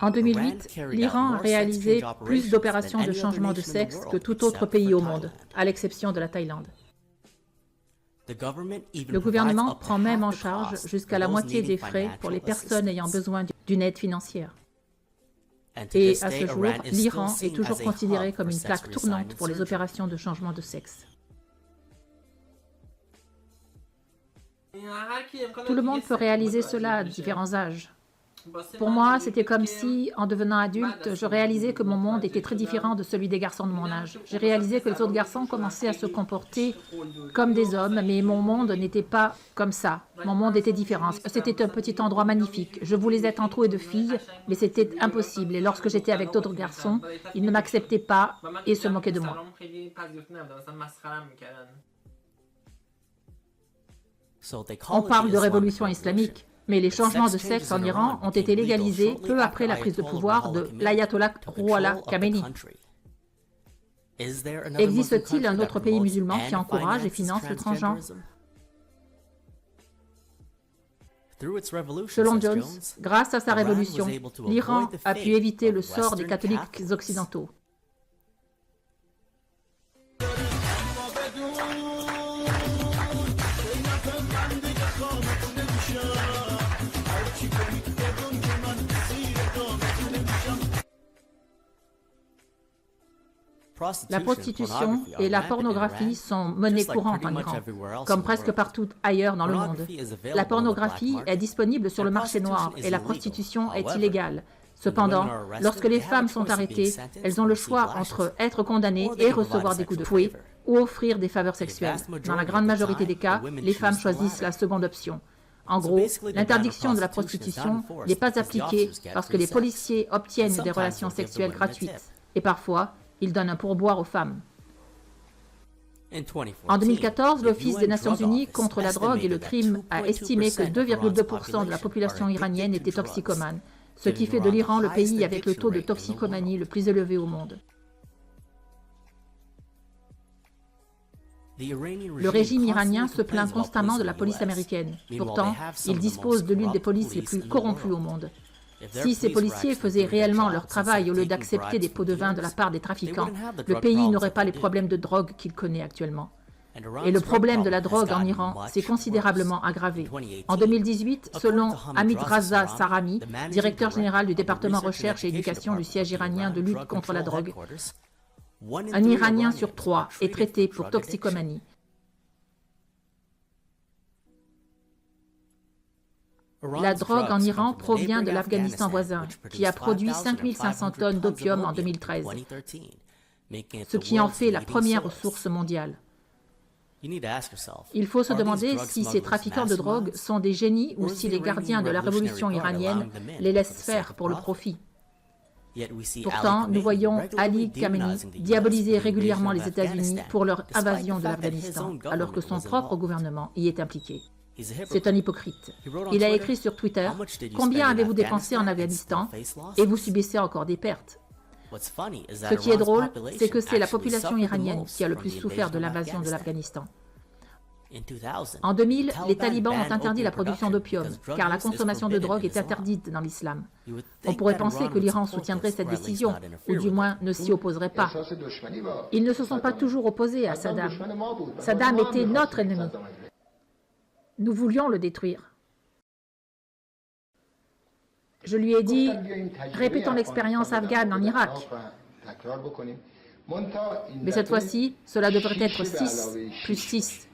En 2008, l'Iran a réalisé plus d'opérations de changement de sexe que tout autre pays au monde, à l'exception de la Thaïlande. Le gouvernement prend même en charge jusqu'à la moitié des frais pour les personnes ayant besoin d'une aide financière. Et à ce jour, l'Iran est toujours considéré comme une plaque tournante pour les opérations de changement de sexe. Tout le monde peut réaliser cela à différents âges. Pour moi, c'était comme si, en devenant adulte, je réalisais que mon monde était très différent de celui des garçons de mon âge. J'ai réalisé que les autres garçons commençaient à se comporter comme des hommes, mais mon monde n'était pas comme ça. Mon monde était différent. C'était un petit endroit magnifique. Je voulais être entourée de filles, mais c'était impossible. Et lorsque j'étais avec d'autres garçons, ils ne m'acceptaient pas et se moquaient de moi. On parle de révolution islamique. Mais les changements de sexe en Iran ont été légalisés peu après la prise de pouvoir de l'ayatollah Rouhollah Khomeini. Existe-t-il un autre pays musulman qui encourage et finance le transgenre? Selon Jones, grâce à sa révolution, l'Iran a pu éviter le sort des catholiques occidentaux. La prostitution et la pornographie sont monnaie courante en Iran, comme presque partout ailleurs dans le monde. La pornographie est disponible sur le marché noir et la prostitution est illégale. Cependant, lorsque les femmes sont arrêtées, elles ont le choix entre être condamnées et recevoir des coups de fouet ou offrir des faveurs sexuelles. Dans la grande majorité des cas, les femmes choisissent la seconde option. En gros, l'interdiction de la prostitution n'est pas appliquée parce que les policiers obtiennent des relations sexuelles gratuites. Et parfois, ils donnent un pourboire aux femmes. En 2014, l'Office des Nations Unies contre la drogue et le crime a estimé que 2,2% de la population iranienne était toxicomane, ce qui fait de l'Iran le pays avec le taux de toxicomanie le plus élevé au monde. Le régime iranien se plaint constamment de la police américaine. Pourtant, il dispose de l'une des polices les plus corrompues au monde. Si ces policiers faisaient réellement leur travail au lieu d'accepter des pots de vin de la part des trafiquants, le pays n'aurait pas les problèmes de drogue qu'il connaît actuellement. Et le problème de la drogue en Iran s'est considérablement aggravé. En 2018, selon Hamid Raza Sarami, directeur général du département recherche et éducation du siège iranien de lutte contre la drogue, un Iranien sur 3 est traité pour toxicomanie. La drogue en Iran provient de l'Afghanistan voisin, qui a produit 5500 tonnes d'opium en 2013, ce qui en fait la première source mondiale. Il faut se demander si ces trafiquants de drogue sont des génies ou si les gardiens de la révolution iranienne les laissent faire pour le profit. Pourtant, nous voyons Ali Khamenei diaboliser régulièrement les États-Unis pour leur invasion de l'Afghanistan, alors que son propre gouvernement y est impliqué. C'est un hypocrite. Il a écrit sur Twitter « Combien avez-vous dépensé en Afghanistan et vous subissez encore des pertes ?» Ce qui est drôle, c'est que c'est la population iranienne qui a le plus souffert de l'invasion de l'Afghanistan. En 2000, les talibans ont interdit la production d'opium, car la consommation de drogue est interdite dans l'islam. On pourrait penser que l'Iran soutiendrait cette décision, ou du moins ne s'y opposerait pas. Ils ne se sont pas toujours opposés à Saddam. Saddam était notre ennemi. Nous voulions le détruire. Je lui ai dit, répétons l'expérience afghane en Irak. Mais cette fois-ci, cela devrait être 6 plus 6.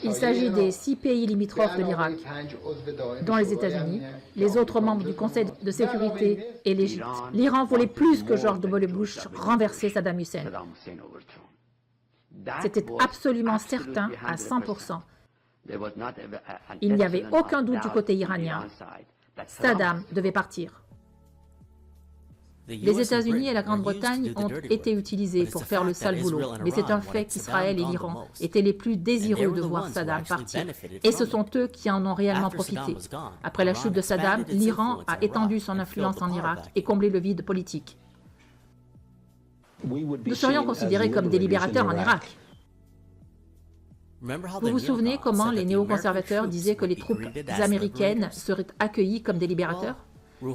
Il s'agit des 6 pays limitrophes de l'Irak, dont les États-Unis, les autres membres du Conseil de sécurité et l'Égypte. L'Iran voulait plus que George W. Bush renverser Saddam Hussein. C'était absolument certain à 100%. Il n'y avait aucun doute du côté iranien. Saddam devait partir. Les États-Unis et la Grande-Bretagne ont été utilisés pour faire le sale boulot, mais c'est un fait qu'Israël et l'Iran étaient les plus désireux de voir Saddam partir, et ce sont eux qui en ont réellement profité. Après la chute de Saddam, l'Iran a étendu son influence en Irak et comblé le vide politique. Nous serions considérés comme des libérateurs en Irak. Vous vous souvenez comment les néoconservateurs disaient que les troupes américaines seraient accueillies comme des libérateurs?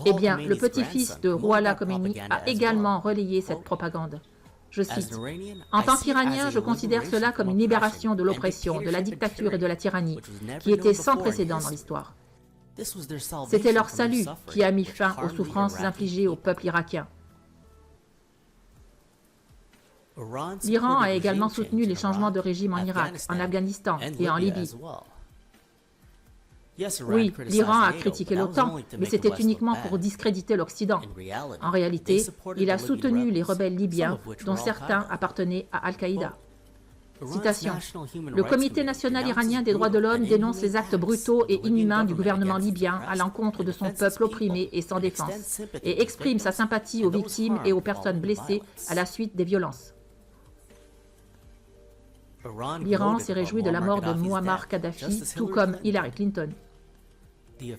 Eh bien, le petit-fils de Ruhollah Khomeini a également relayé cette propagande. Je cite, « En tant qu'Iranien, je considère cela comme une libération de l'oppression, de la dictature et de la tyrannie, qui était sans précédent dans l'histoire. C'était leur salut qui a mis fin aux souffrances infligées au peuple irakien. » L'Iran a également soutenu les changements de régime en Irak, en Afghanistan et en Libye. Oui, l'Iran a critiqué l'OTAN, mais c'était uniquement pour discréditer l'Occident. En réalité, il a soutenu les rebelles libyens, dont certains appartenaient à Al-Qaïda. Citation. « Le Comité national iranien des droits de l'homme dénonce les actes brutaux et inhumains du gouvernement libyen à l'encontre de son peuple opprimé et sans défense, et exprime sa sympathie aux victimes et aux personnes blessées à la suite des violences. » L'Iran s'est réjoui de la mort de Muammar Kadhafi, tout comme Hillary Clinton.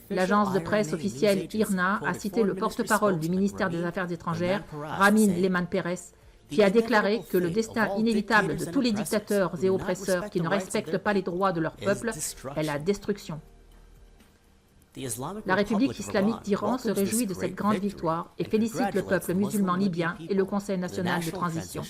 L'agence de presse officielle IRNA a cité le porte-parole du ministère des Affaires étrangères, Ramin Lehman Peres, qui a déclaré que le destin inévitable de tous les dictateurs et oppresseurs qui ne respectent pas les droits de leur peuple est la destruction. La République islamique d'Iran se réjouit de cette grande victoire et félicite le peuple musulman libyen et le Conseil national de transition.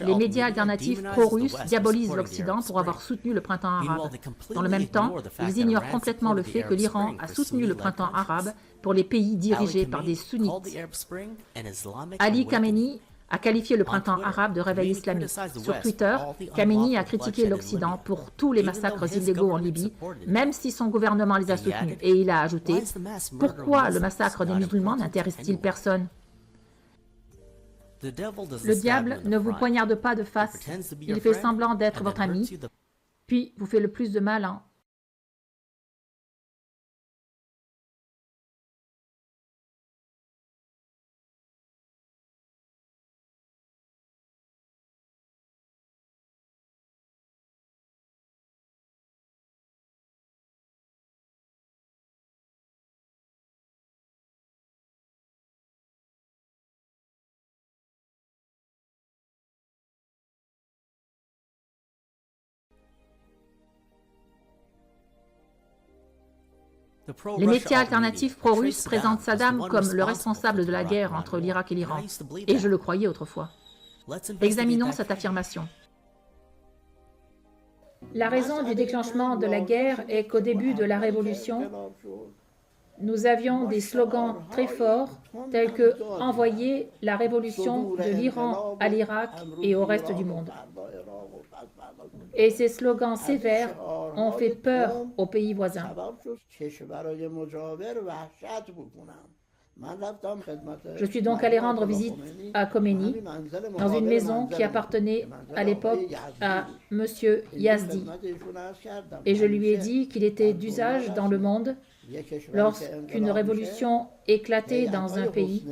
Les médias alternatifs pro-russes diabolisent l'Occident pour avoir soutenu le printemps arabe. Dans le même temps, ils ignorent complètement le fait que l'Iran a soutenu le printemps arabe pour les pays dirigés par des sunnites. Ali Khamenei a qualifié le printemps arabe de réveil islamique. Sur Twitter, Khamenei a critiqué l'Occident pour tous les massacres illégaux en Libye, même si son gouvernement les a soutenus. Et il a ajouté « Pourquoi le massacre des musulmans n'intéresse-t-il personne ?» Le diable ne vous poignarde pas de face, il fait semblant d'être votre ami, puis vous fait le plus de mal en Les médias alternatifs pro-russes présentent Saddam comme le responsable de la guerre entre l'Irak et l'Iran, et je le croyais autrefois. Examinons cette affirmation. La raison du déclenchement de la guerre est qu'au début de la Révolution, nous avions des slogans très forts tels que « Envoyer la révolution de l'Iran à l'Irak et au reste du monde ». Et ces slogans sévères ont fait peur aux pays voisins. Je suis donc allé rendre visite à Khomeini, dans une maison qui appartenait à l'époque à M. Yazdi. Et je lui ai dit qu'il était d'usage dans le monde, lorsqu'une révolution éclatait dans un pays,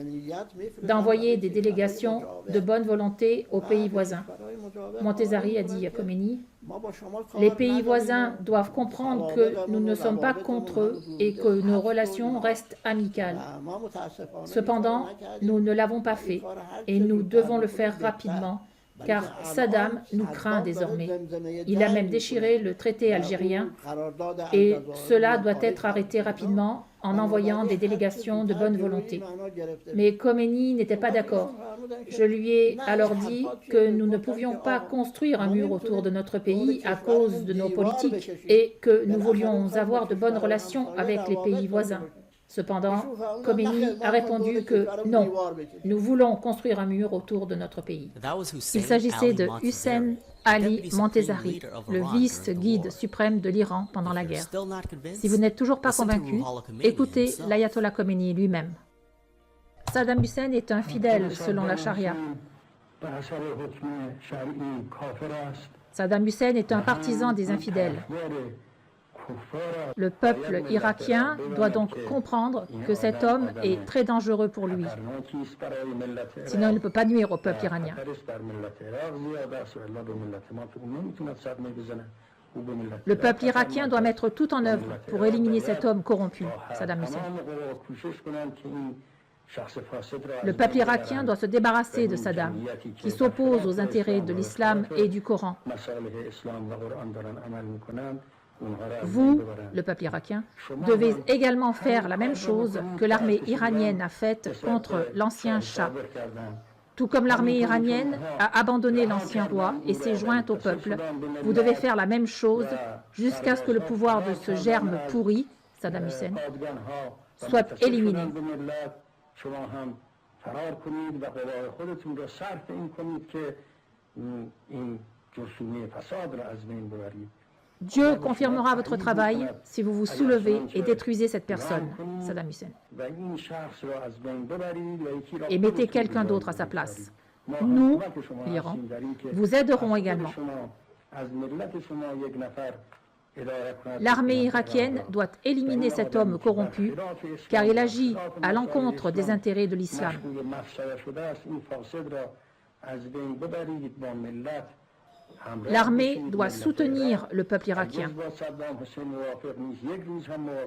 d'envoyer des délégations de bonne volonté aux pays voisins. Montezari a dit à Khomeini, « Les pays voisins doivent comprendre que nous ne sommes pas contre eux et que nos relations restent amicales. Cependant, nous ne l'avons pas fait et nous devons le faire rapidement, car Saddam nous craint désormais. Il a même déchiré le traité algérien et cela doit être arrêté rapidement en envoyant des délégations de bonne volonté. » Mais Khomeini n'était pas d'accord. Je lui ai alors dit que nous ne pouvions pas construire un mur autour de notre pays à cause de nos politiques et que nous voulions avoir de bonnes relations avec les pays voisins. Cependant, Khomeini a répondu que non, nous voulons construire un mur autour de notre pays. Il s'agissait de Hussein Ali Montezari, le vice-guide suprême de l'Iran pendant la guerre. Si vous n'êtes toujours pas convaincu, écoutez l'ayatollah Khomeini lui-même. Saddam Hussein est un fidèle selon la charia. Saddam Hussein est un partisan des infidèles. Le peuple irakien doit donc comprendre que cet homme est très dangereux pour lui. Sinon, il ne peut pas nuire au peuple iranien. Le peuple irakien doit mettre tout en œuvre pour éliminer cet homme corrompu, Saddam Hussein. Le peuple irakien doit se débarrasser de Saddam, qui s'oppose aux intérêts de l'islam et du Coran. Vous, le peuple irakien, devez également faire la même chose que l'armée iranienne a faite contre l'ancien Shah. Tout comme l'armée iranienne a abandonné l'ancien roi et s'est jointe au peuple, vous devez faire la même chose jusqu'à ce que le pouvoir de ce germe pourri, Saddam Hussein, soit éliminé. Dieu confirmera votre travail si vous vous soulevez et détruisez cette personne, Saddam Hussein, et mettez quelqu'un d'autre à sa place. Nous, l'Iran, vous aiderons également. L'armée irakienne doit éliminer cet homme corrompu, car il agit à l'encontre des intérêts de l'islam. L'armée doit soutenir le peuple irakien.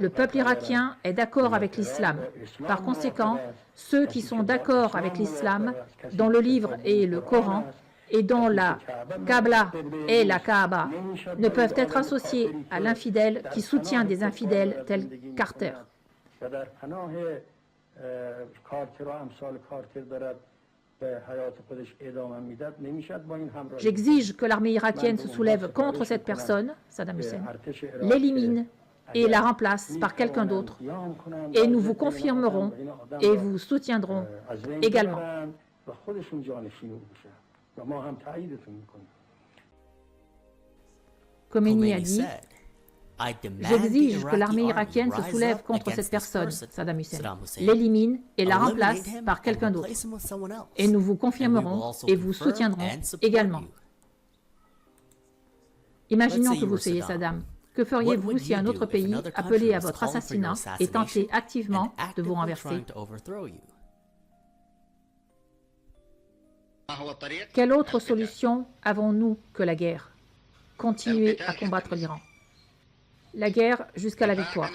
Le peuple irakien est d'accord avec l'islam. Par conséquent, ceux qui sont d'accord avec l'islam, dont le livre est le Coran, et dont la Qibla est la Kaaba, ne peuvent être associés à l'infidèle qui soutient des infidèles tels Carter. J'exige que l'armée irakienne se soulève contre cette personne, Saddam Hussein, l'élimine et la remplace par quelqu'un d'autre. Et nous vous confirmerons et vous soutiendrons également. Khomeini a dit « J'exige que l'armée irakienne se soulève contre cette personne, Saddam Hussein, l'élimine et la remplace par quelqu'un d'autre. Et nous vous confirmerons et vous soutiendrons également. » Imaginons que vous soyez Saddam. Que feriez-vous si un autre pays appelait à votre assassinat et tentait activement de vous renverser? Quelle autre solution avons-nous que la guerre? Continuer à combattre l'Iran. La guerre jusqu'à la victoire.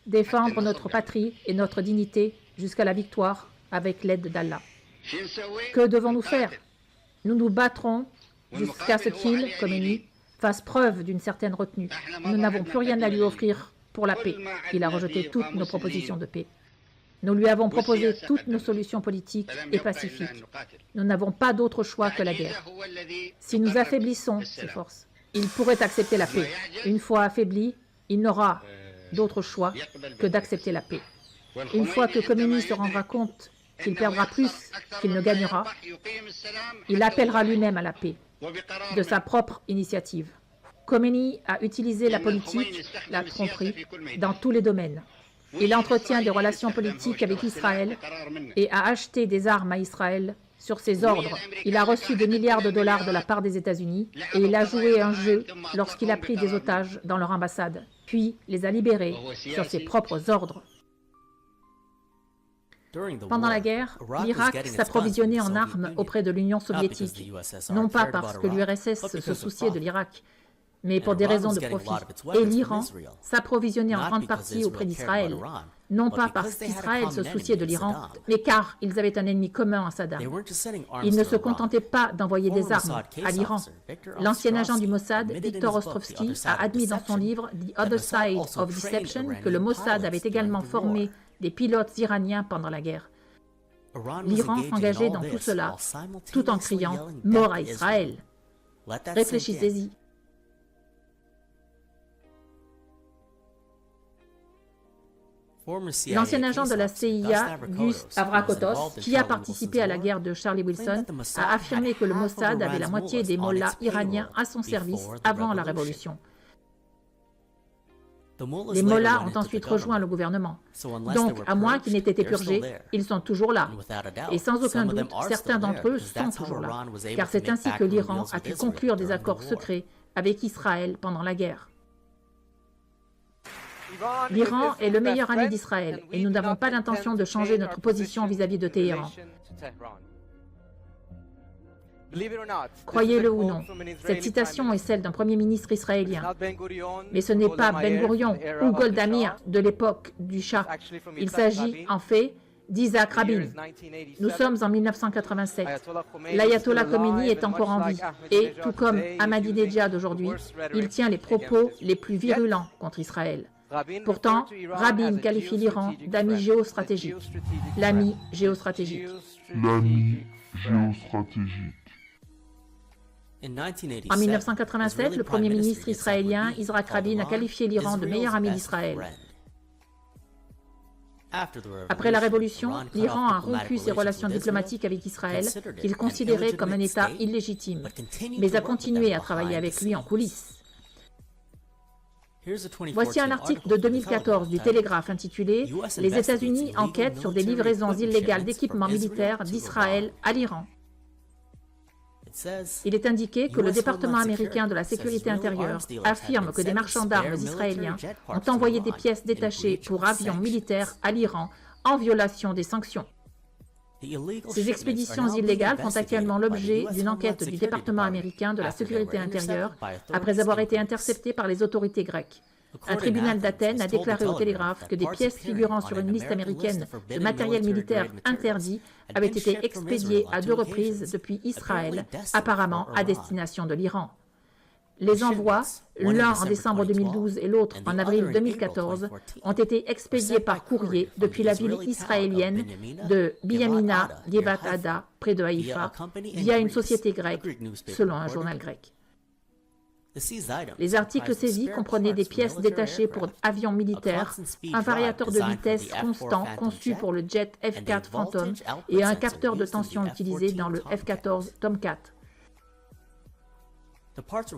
Défendre notre patrie et notre dignité jusqu'à la victoire avec l'aide d'Allah. Que devons-nous faire? Nous nous battrons jusqu'à ce qu'il, Khomeini, fasse preuve d'une certaine retenue. Nous n'avons plus rien à lui offrir pour la paix. Il a rejeté toutes nos propositions de paix. Nous lui avons proposé toutes nos solutions politiques et pacifiques. Nous n'avons pas d'autre choix que la guerre. Si nous affaiblissons ses forces, il pourrait accepter la paix. Une fois affaibli, il n'aura d'autre choix que d'accepter la paix. Une fois que Khomeini se rendra compte qu'il perdra plus qu'il ne gagnera, il appellera lui-même à la paix, de sa propre initiative. Khomeini a utilisé la politique, la tromperie, dans tous les domaines. Il entretient des relations politiques avec Israël et a acheté des armes à Israël sur ses ordres. Il a reçu des milliards de dollars de la part des États-Unis et il a joué un jeu lorsqu'il a pris des otages dans leur ambassade, puis les a libérés sur ses propres ordres. Pendant la guerre, l'Irak s'approvisionnait en armes auprès de l'Union soviétique, non pas parce que l'URSS se souciait de l'Irak, mais pour des raisons de profit. Et l'Iran s'approvisionnait en grande partie auprès d'Israël, non pas parce qu'Israël se souciait de l'Iran, mais car ils avaient un ennemi commun à Saddam. Ils ne se contentaient pas d'envoyer des armes à l'Iran. L'ancien agent du Mossad, Viktor Ostrovsky, a admis dans son livre « The Other Side of Deception » que le Mossad avait également formé des pilotes iraniens pendant la guerre. L'Iran s'engageait dans tout cela, tout en criant « Mort à Israël ». Réfléchissez-y. L'ancien agent de la CIA, Gus Avrakotos, qui a participé à la guerre de Charlie Wilson, a affirmé que le Mossad avait la moitié des mollahs iraniens à son service avant la révolution. Les mollahs ont ensuite rejoint le gouvernement. Donc, à moins qu'ils n'aient été purgés, ils sont toujours là. Et sans aucun doute, certains d'entre eux sont toujours là. Car c'est ainsi que l'Iran a pu conclure des accords secrets avec Israël pendant la guerre. L'Iran est le meilleur ami d'Israël et nous n'avons pas l'intention de changer notre position vis-à-vis de Téhéran. Croyez-le ou non, cette citation est celle d'un premier ministre israélien. Mais ce n'est pas Ben Gurion ou Golda Meir de l'époque du Shah. Il s'agit en fait d'Isaac Rabin. Nous sommes en 1987. L'ayatollah Khomeini est encore en vie et, tout comme Ahmadinejad aujourd'hui, il tient les propos les plus virulents contre Israël. Pourtant, Rabin qualifie l'Iran d'ami géostratégique. L'ami géostratégique. L'ami géostratégique. En 1987, le Premier ministre israélien Yitzhak Rabin a qualifié l'Iran de meilleur ami d'Israël. Après la Révolution, l'Iran a rompu ses relations diplomatiques avec Israël, qu'il considérait comme un État illégitime, mais a continué à travailler avec lui en coulisses. Voici un article de 2014 du Télégraphe intitulé « Les États-Unis enquêtent sur des livraisons illégales d'équipements militaires d'Israël à l'Iran ». Il est indiqué que le département américain de la sécurité intérieure affirme que des marchands d'armes israéliens ont envoyé des pièces détachées pour avions militaires à l'Iran en violation des sanctions. Ces expéditions illégales font actuellement l'objet d'une enquête du département américain de la sécurité intérieure après avoir été interceptées par les autorités grecques. Un tribunal d'Athènes a déclaré au Télégraphe que des pièces figurant sur une liste américaine de matériel militaire interdit avaient été expédiées à 2 reprises depuis Israël, apparemment à destination de l'Iran. Les envois, l'un en décembre 2012 et l'autre en avril 2014, ont été expédiés par courrier depuis la ville israélienne de Binyamina Yevat Ada, près de Haïfa, via une société grecque, selon un journal grec. Les articles saisis comprenaient des pièces détachées pour avions militaires, un variateur de vitesse constant conçu pour le jet F-4 Phantom et un capteur de tension utilisé dans le F-14 Tomcat.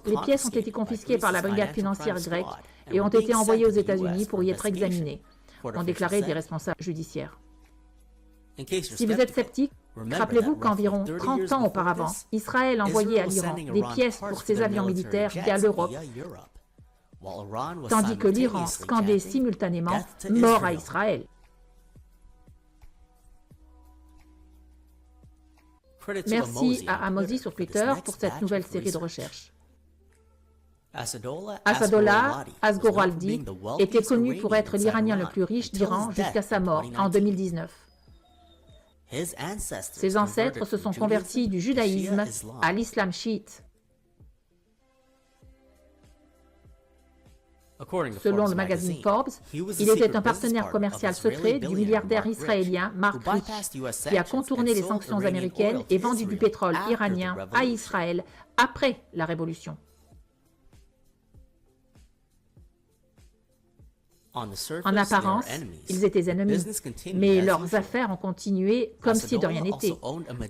Les pièces ont été confisquées par la brigade financière grecque et ont été envoyées aux États-Unis pour y être examinées, ont déclaré des responsables judiciaires. Si vous êtes sceptique, rappelez-vous qu'environ 30 ans auparavant, Israël envoyait à l'Iran des pièces pour ses avions militaires via l'Europe, tandis que l'Iran scandait simultanément « Mort à Israël ». Merci à Amosi sur Twitter pour cette nouvelle série de recherches. Assadollah Asghoraldi était connu pour être l'Iranien le plus riche d'Iran jusqu'à sa mort en 2019. Ses ancêtres se sont convertis du judaïsme à l'islam chiite. Selon le magazine Forbes, il était un partenaire commercial secret du milliardaire israélien Mark Rich, qui a contourné les sanctions américaines et vendu du pétrole iranien à Israël après la Révolution. En apparence, ils étaient ennemis, mais leurs affaires ont continué comme si de rien n'était.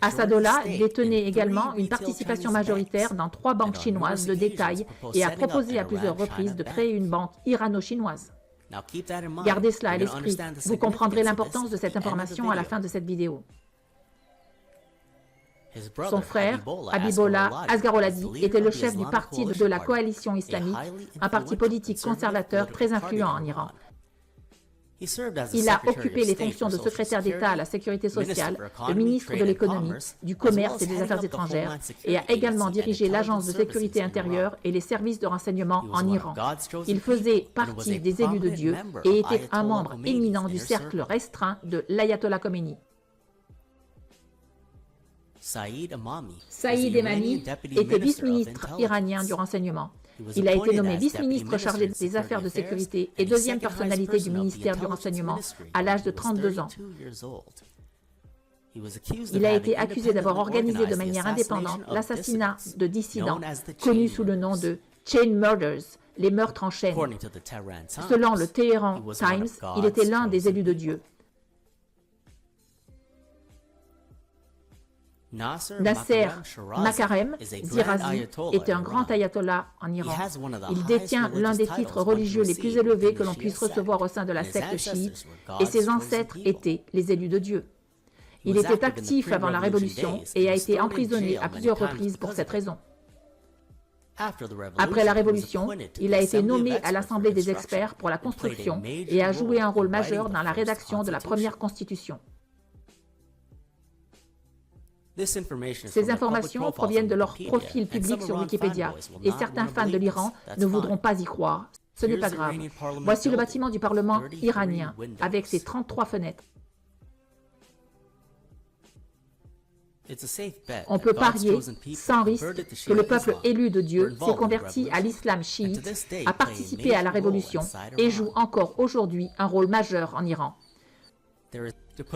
Assadollah détenait également une participation majoritaire dans 3 banques chinoises de détail et a proposé à plusieurs reprises de créer une banque irano-chinoise. Gardez cela à l'esprit, vous comprendrez l'importance de cette information à la fin de cette vidéo. Son frère, Habibollah Asghoraldi, était le chef du parti de la coalition islamique, un parti politique conservateur très influent en Iran. Il a occupé les fonctions de secrétaire d'État à la sécurité sociale, de ministre de l'économie, du commerce et des affaires étrangères, et a également dirigé l'agence de sécurité intérieure et les services de renseignement en Iran. Il faisait partie des élus de Dieu et était un membre éminent du cercle restreint de l'ayatollah Khomeini. Saïd Emami était vice-ministre iranien du renseignement. Il a été nommé vice-ministre chargé des affaires de sécurité et 2e personnalité du ministère du renseignement à l'âge de 32 ans. Il a été accusé d'avoir organisé de manière indépendante l'assassinat de dissidents, connus sous le nom de Chain Murders, les meurtres en chaîne. Selon le Tehran Times, il était l'un des élus de Dieu. Nasser Makarem Zirazi est un grand ayatollah en Iran. Il détient l'un des titres religieux les plus élevés que l'on puisse recevoir au sein de la secte chiite, et ses ancêtres étaient les élus de Dieu. Il était actif avant la Révolution et a été emprisonné à plusieurs reprises pour cette raison. Après la Révolution, il a été nommé à l'Assemblée des experts pour la construction et a joué un rôle majeur dans la rédaction de la première Constitution. Ces informations proviennent de leur profil public sur Wikipédia, et certains fans de l'Iran ne voudront pas y croire. Ce n'est pas grave. Voici le bâtiment du Parlement iranien, avec ses 33 fenêtres. On peut parier, sans risque, que le peuple élu de Dieu s'est converti à l'islam chiite, a participé à la révolution et joue encore aujourd'hui un rôle majeur en Iran.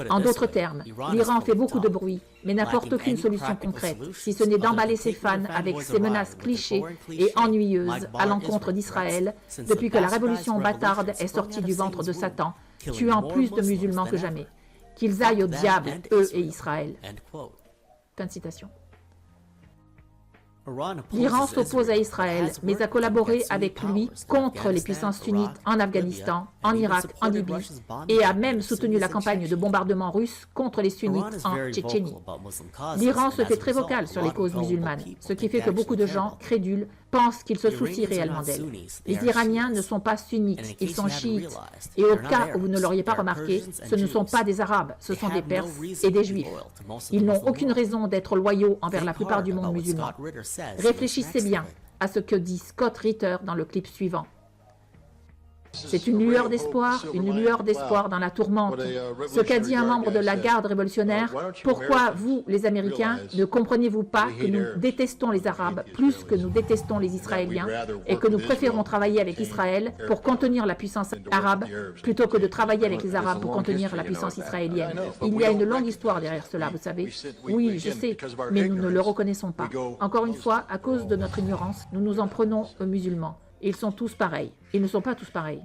En d'autres termes, l'Iran fait beaucoup de bruit, mais n'apporte aucune solution concrète, si ce n'est d'emballer ses fans avec ses menaces clichés et ennuyeuses à l'encontre d'Israël depuis que la révolution bâtarde est sortie du ventre de Satan, tuant plus de musulmans que jamais. Qu'ils aillent au diable, eux et Israël. Fin de citation. L'Iran s'oppose à Israël, mais a collaboré avec lui contre les puissances sunnites en Afghanistan, en Irak, en Libye, et a même soutenu la campagne de bombardement russe contre les sunnites en Tchétchénie. L'Iran se fait très vocal sur les causes musulmanes, ce qui fait que beaucoup de gens, crédules, pensent qu'il se soucie réellement d'elles. Les Iraniens ne sont pas sunnites, ils sont chiites, et au cas où vous ne l'auriez pas remarqué, ce ne sont pas des Arabes, ce sont des Perses et des Juifs. Ils n'ont aucune raison d'être loyaux envers la plupart du monde musulman. Réfléchissez bien à ce que dit Scott Ritter dans le clip suivant. C'est une lueur d'espoir dans la tourmente. Ce qu'a dit un membre de la garde révolutionnaire, pourquoi vous, les Américains, ne comprenez-vous pas que nous détestons les Arabes plus que nous détestons les Israéliens et que nous préférons travailler avec Israël pour contenir la puissance arabe plutôt que de travailler avec les Arabes pour contenir la puissance israélienne. Il y a une longue histoire derrière cela, vous savez. Oui, je sais, mais nous ne le reconnaissons pas. Encore une fois, à cause de notre ignorance, nous nous en prenons aux musulmans. Ils sont tous pareils. Ils ne sont pas tous pareils.